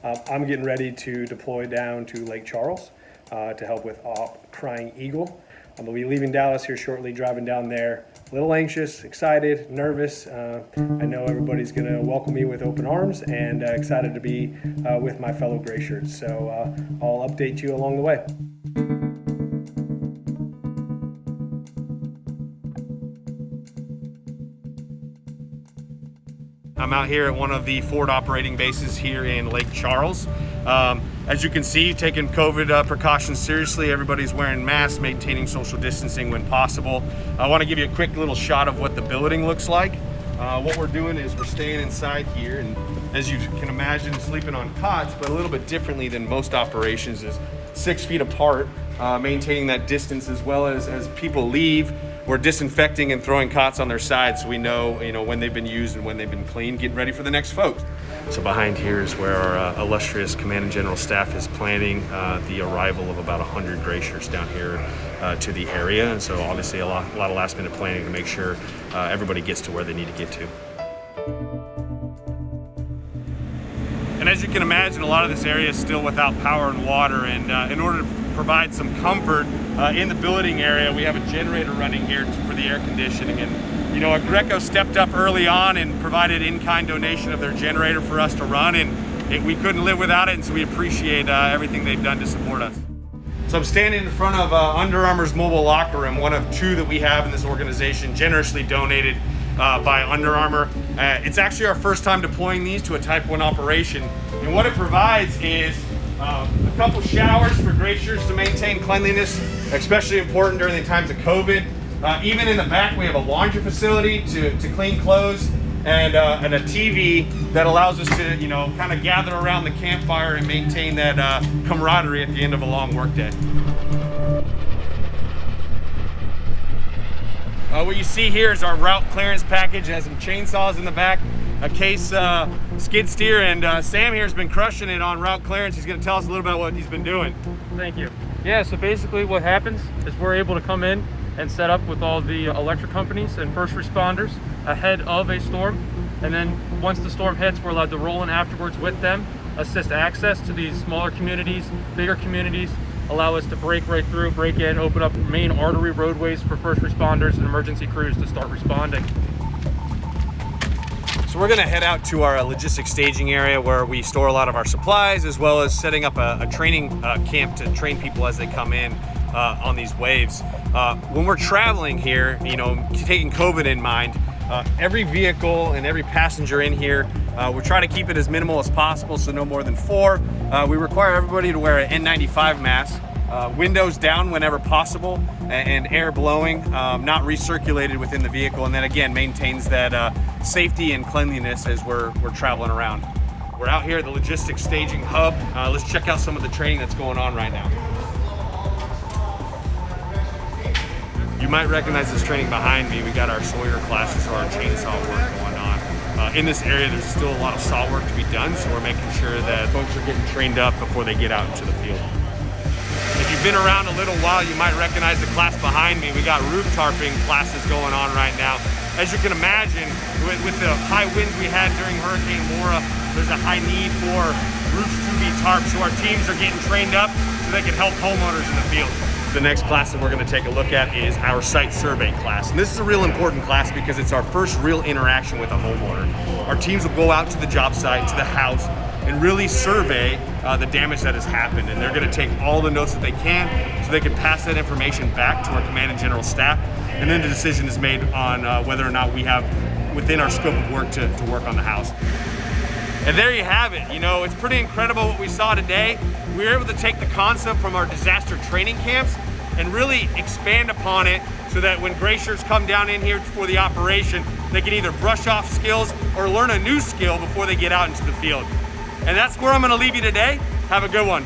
I'm getting ready to deploy down to Lake Charles to help with Op Crying Eagle. I'm gonna be leaving Dallas here shortly, driving down there. A little anxious, excited, nervous. I know everybody's gonna welcome me with open arms, and excited to be with my fellow Greyshirts. So I'll update you along the way. I'm out here at one of the forward operating bases here in Lake Charles. As you can see, taking COVID precautions seriously. Everybody's wearing masks, maintaining social distancing when possible. I want to give you a quick little shot of what the building looks like. What we're doing is we're staying inside here, and as you can imagine, sleeping on cots, but a little bit differently than most operations, is 6 feet apart, maintaining that distance, as well as people leave. We're disinfecting and throwing cots on their sides so we know, when they've been used and when they've been cleaned, getting ready for the next folks. So behind here is where our illustrious Command and General staff is planning the arrival of about 100 Greyshirts down here to the area. And so obviously a lot of last minute planning to make sure everybody gets to where they need to get to. And as you can imagine, a lot of this area is still without power and water, and in order to provide some comfort in the building area, we have a generator running here for the air conditioning. And Greco stepped up early on and provided in-kind donation of their generator for us to run, and we couldn't live without it, and so we appreciate everything they've done to support us. So I'm standing in front of Under Armour's mobile locker room, one of 2 that we have in this organization, generously donated by Under Armour. It's actually our first time deploying these to a Type 1 operation, and what it provides is a couple showers for Greyshirts to maintain cleanliness, especially important during the times of COVID. Even in the back, we have a laundry facility to clean clothes, and a TV that allows us to, kind of gather around the campfire and maintain that camaraderie at the end of a long workday. What you see here is our route clearance package. It has some chainsaws in the back, a case skid steer, and Sam here has been crushing it on route clearance. He's going to tell us a little bit about what he's been doing. Thank you. Yeah, so basically what happens is we're able to come in and set up with all the electric companies and first responders ahead of a storm, and then once the storm hits, we're allowed to roll in afterwards with them, assist access to these smaller communities, bigger communities, allow us to break right through, break in, open up main artery roadways for first responders and emergency crews to start responding. So we're gonna head out to our logistics staging area where we store a lot of our supplies, as well as setting up a training camp to train people as they come in on these waves. When we're traveling here, taking COVID in mind, every vehicle and every passenger in here, we try to keep it as minimal as possible, so no more than 4. We require everybody to wear an N95 mask, windows down whenever possible, and air blowing, not recirculated within the vehicle, and then again maintains that safety and cleanliness as we're traveling around. We're out here at the logistics staging hub. Let's check out some of the training that's going on right now. You might recognize this training behind me. We got our Sawyer classes or our chainsaw work going on. In this area, there's still a lot of saw work to be done, so we're making sure that folks are getting trained up before they get out into the field. If you've been around a little while, you might recognize the class behind me. We got roof tarping classes going on right now. As you can imagine, with the high winds we had during Hurricane Laura, there's a high need for roofs to be tarped, so our teams are getting trained up so they can help homeowners in the field. The next class that we're going to take a look at is our site survey class. And this is a real important class because it's our first real interaction with a homeowner. Our teams will go out to the job site, to the house, and really survey the damage that has happened. And they're going to take all the notes that they can so they can pass that information back to our Command and General staff. And then the decision is made on whether or not we have within our scope of work to work on the house. And there you have it. It's pretty incredible what we saw today. We were able to take the concept from our disaster training camps and really expand upon it so that when Greyshirts come down in here for the operation, they can either brush off skills or learn a new skill before they get out into the field. And that's where I'm gonna leave you today. Have a good one.